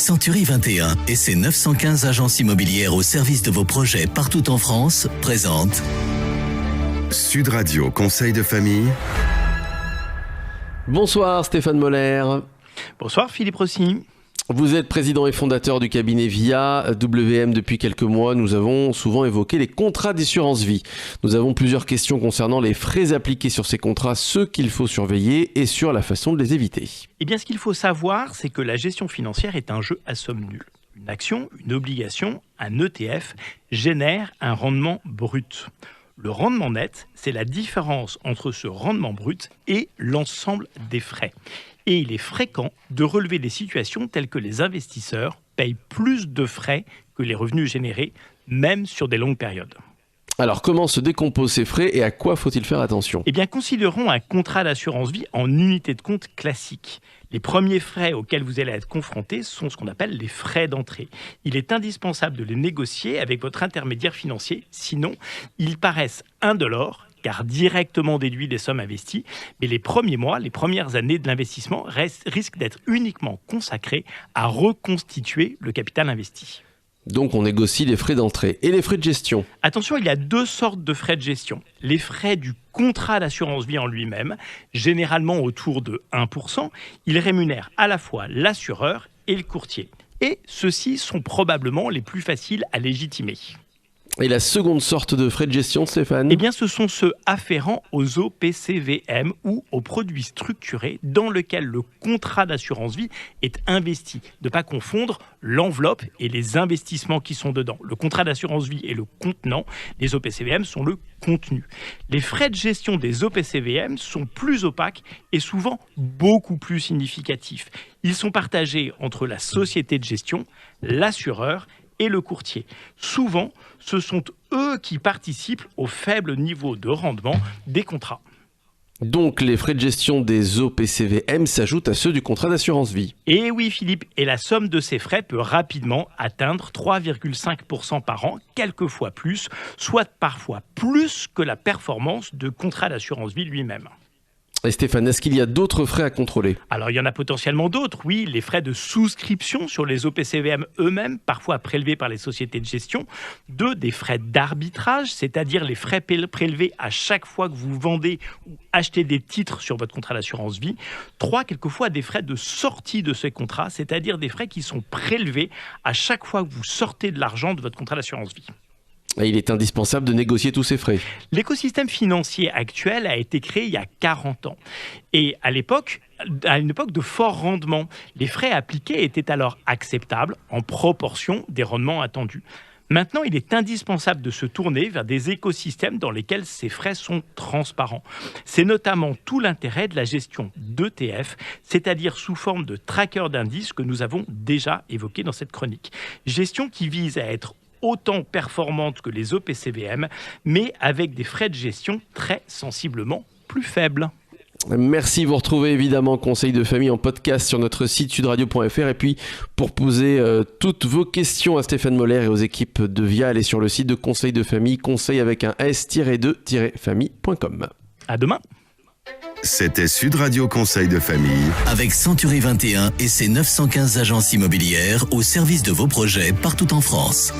Century 21 et ses 915 agences immobilières au service de vos projets partout en France présentent Sud Radio Conseil de famille. Bonsoir Stéphane Moller. Bonsoir Philippe Rossi. Vous êtes président et fondateur du cabinet VIA WM depuis quelques mois. Nous avons souvent évoqué les contrats d'assurance vie. Nous avons plusieurs questions concernant les frais appliqués sur ces contrats, ceux qu'il faut surveiller et sur la façon de les éviter. Eh bien, ce qu'il faut savoir, c'est que la gestion financière est un jeu à somme nulle. Une action, une obligation, un ETF génère un rendement brut. Le rendement net, c'est la différence entre ce rendement brut et l'ensemble des frais. Et il est fréquent de relever des situations telles que les investisseurs payent plus de frais que les revenus générés, même sur des longues périodes. Alors, comment se décomposent ces frais et à quoi faut-il faire attention ? Eh bien, considérons un contrat d'assurance vie en unité de compte classique. Les premiers frais auxquels vous allez être confrontés sont ce qu'on appelle les frais d'entrée. Il est indispensable de les négocier avec votre intermédiaire financier, sinon ils paraissent indolores, car directement déduits des sommes investies, mais les premiers mois, les premières années de l'investissement risquent d'être uniquement consacrés à reconstituer le capital investi. Donc on négocie les frais d'entrée et les frais de gestion. Attention, il y a deux sortes de frais de gestion. Les frais du contrat d'assurance vie en lui-même, généralement autour de 1%, ils rémunèrent à la fois l'assureur et le courtier. Et ceux-ci sont probablement les plus faciles à légitimer. Et la seconde sorte de frais de gestion, Stéphane ? Eh bien, ce sont ceux afférents aux OPCVM ou aux produits structurés dans lesquels le contrat d'assurance vie est investi. De ne pas confondre l'enveloppe et les investissements qui sont dedans. Le contrat d'assurance vie est le contenant, les OPCVM sont le contenu. Les frais de gestion des OPCVM sont plus opaques et souvent beaucoup plus significatifs. Ils sont partagés entre la société de gestion, l'assureur et le courtier. Souvent, ce sont eux qui participent au faible niveau de rendement des contrats. Donc les frais de gestion des OPCVM s'ajoutent à ceux du contrat d'assurance vie. Et oui Philippe, et la somme de ces frais peut rapidement atteindre 3,5% par an, quelquefois plus, soit parfois plus que la performance de contrat d'assurance vie lui-même. Et Stéphane, est-ce qu'il y a d'autres frais à contrôler ? Alors, il y en a potentiellement d'autres, oui. Les frais de souscription sur les OPCVM eux-mêmes, parfois prélevés par les sociétés de gestion. 2, des frais d'arbitrage, c'est-à-dire les frais prélevés à chaque fois que vous vendez ou achetez des titres sur votre contrat d'assurance vie. 3, quelquefois des frais de sortie de ces contrats, c'est-à-dire des frais qui sont prélevés à chaque fois que vous sortez de l'argent de votre contrat d'assurance vie. Et il est indispensable de négocier tous ces frais. L'écosystème financier actuel a été créé il y a 40 ans. Et à une époque de fort rendement, les frais appliqués étaient alors acceptables en proportion des rendements attendus. Maintenant, il est indispensable de se tourner vers des écosystèmes dans lesquels ces frais sont transparents. C'est notamment tout l'intérêt de la gestion d'ETF, c'est-à-dire sous forme de tracker d'indices que nous avons déjà évoqué dans cette chronique. Gestion qui vise à être autant performante que les OPCVM, mais avec des frais de gestion très sensiblement plus faibles. Merci, vous retrouvez évidemment Conseil de famille en podcast sur notre site sudradio.fr et puis pour poser toutes vos questions à Stéphane Moller et aux équipes de VIA, allez sur le site de Conseil de famille, conseil avec un s-2-famille.com. À demain. C'était Sud Radio Conseil de famille. avec Century 21 et ses 915 agences immobilières au service de vos projets partout en France.